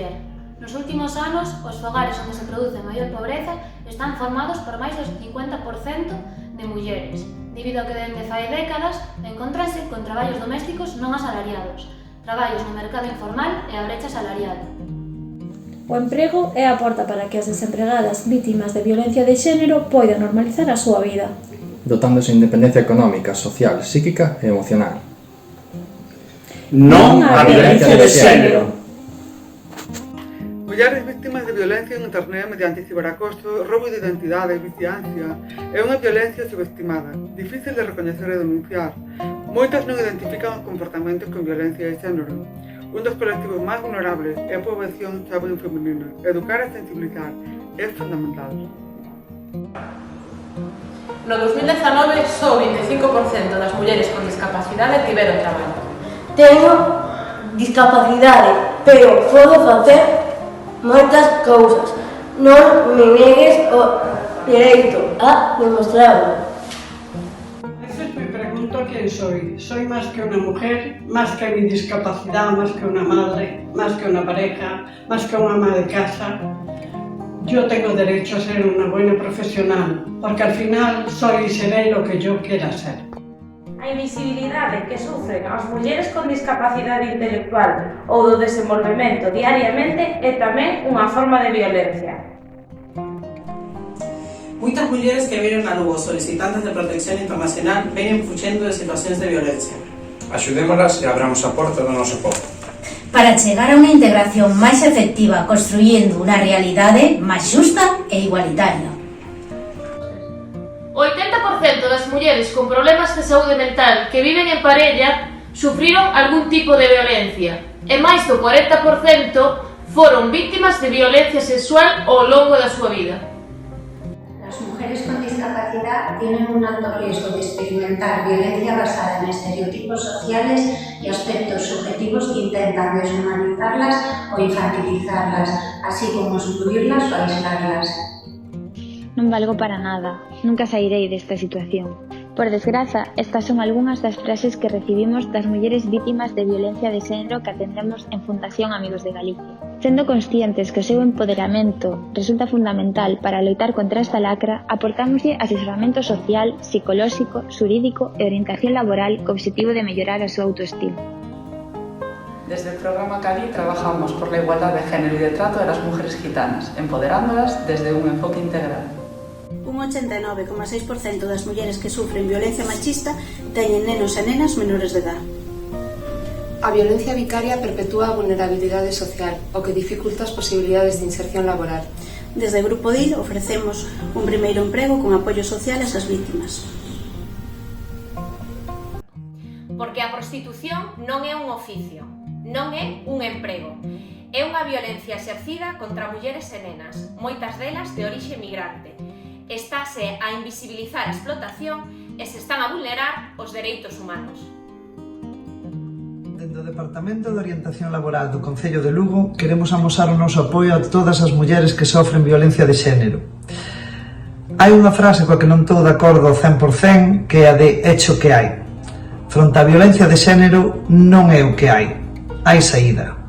muller. Nos últimos anos, os fogares onde se produce maior pobreza están formados por máis do 50% de mulleres, debido a que dende fai décadas encóntranse con traballos domésticos non asalariados, traballos no mercado informal e a brecha salarial. O emprego é a porta para que as desempregadas vítimas de violencia de xénero poidan normalizar a súa vida, dotándose de independencia económica, social, psíquica e emocional. Non á violencia de xénero. Mulleres víctimas de violencia en internet mediante ciberacoso, roubo de identidade e viciancia é unha violencia subestimada, difícil de recoñecer e denunciar. Moitas non identifican os comportamentos con violencia de xénero. Un dos colectivos máis vulnerables é a poboación xove femenina. Educar e sensibilizar é fundamental. No 2019, só o 25% das mulleres con discapacidade tiveron traballo. Teño discapacidade, pero podo facer moitas cousas. Non me negues o dereito a demostrarlo. A veces me pregunto quién soy. Soy más que una mujer, más que mi discapacidad, más que una madre, más que una pareja, más que una ama de casa. Yo tengo derecho a ser una buena profesional, porque al final soy y seré lo que yo quiera ser. A invisibilidade que sufren as mulleres con discapacidade intelectual ou do desenvolvemento diariamente é tamén unha forma de violencia. Moitas mulleres que vienen a Lugo solicitantes de protección internacional vienen fuxendo de situacións de violencia. Axudémolas e abramos a porta do noso povo. Para chegar a unha integración máis efectiva construindo unha realidade máis xusta e igualitaria. O 80% das mulleres con problemas de saúde mental que viven en parella sufriron algún tipo de violencia e máis do 40% foron vítimas de violencia sexual ao longo da súa vida. Las mujeres con discapacidad tienen un alto riesgo de experimentar violencia basada en estereotipos sociales y aspectos subjetivos que intentan deshumanizarlas o infantilizarlas, así como excluirlas o aislarlas. Non valgo para nada, nunca sairei desta situación. Por desgraza, estas son algunhas das frases que recibimos das mulleres vítimas de violencia de xénero que atendemos en Fundación Amigos de Galicia. Sendo conscientes que o seu empoderamento resulta fundamental para loitar contra esta lacra, aportámoslle asesoramento social, psicolóxico, xurídico e orientación laboral co obxectivo de mellorar a súa autoestima. Desde el programa CALI trabajamos por la igualdad de género y de trato de las mujeres gitanas, empoderándolas desde un enfoque integral. Un 89,6% das mulleres que sufren violencia machista teñen nenos e nenas menores de edad. A violencia vicaria perpetúa a vulnerabilidade social, o que dificulta as posibilidades de inserción laboral. Desde o Grupo DIL ofrecemos un primeiro emprego con apoio social ás vítimas. Porque a prostitución non é un oficio, non é un emprego. É unha violencia exercida contra mulleres e nenas, moitas delas de orixe migrante. Estáse a invisibilizar a explotación e se están a vulnerar os dereitos humanos. Dende o Departamento de Orientación Laboral do Concello de Lugo queremos amosar o noso apoio a todas as mulleres que sofren violencia de xénero. Hai unha frase coa que non estou de acordo ao 100%, que é a de hecho que hai. Fronte á violencia de xénero non é o que hai saída.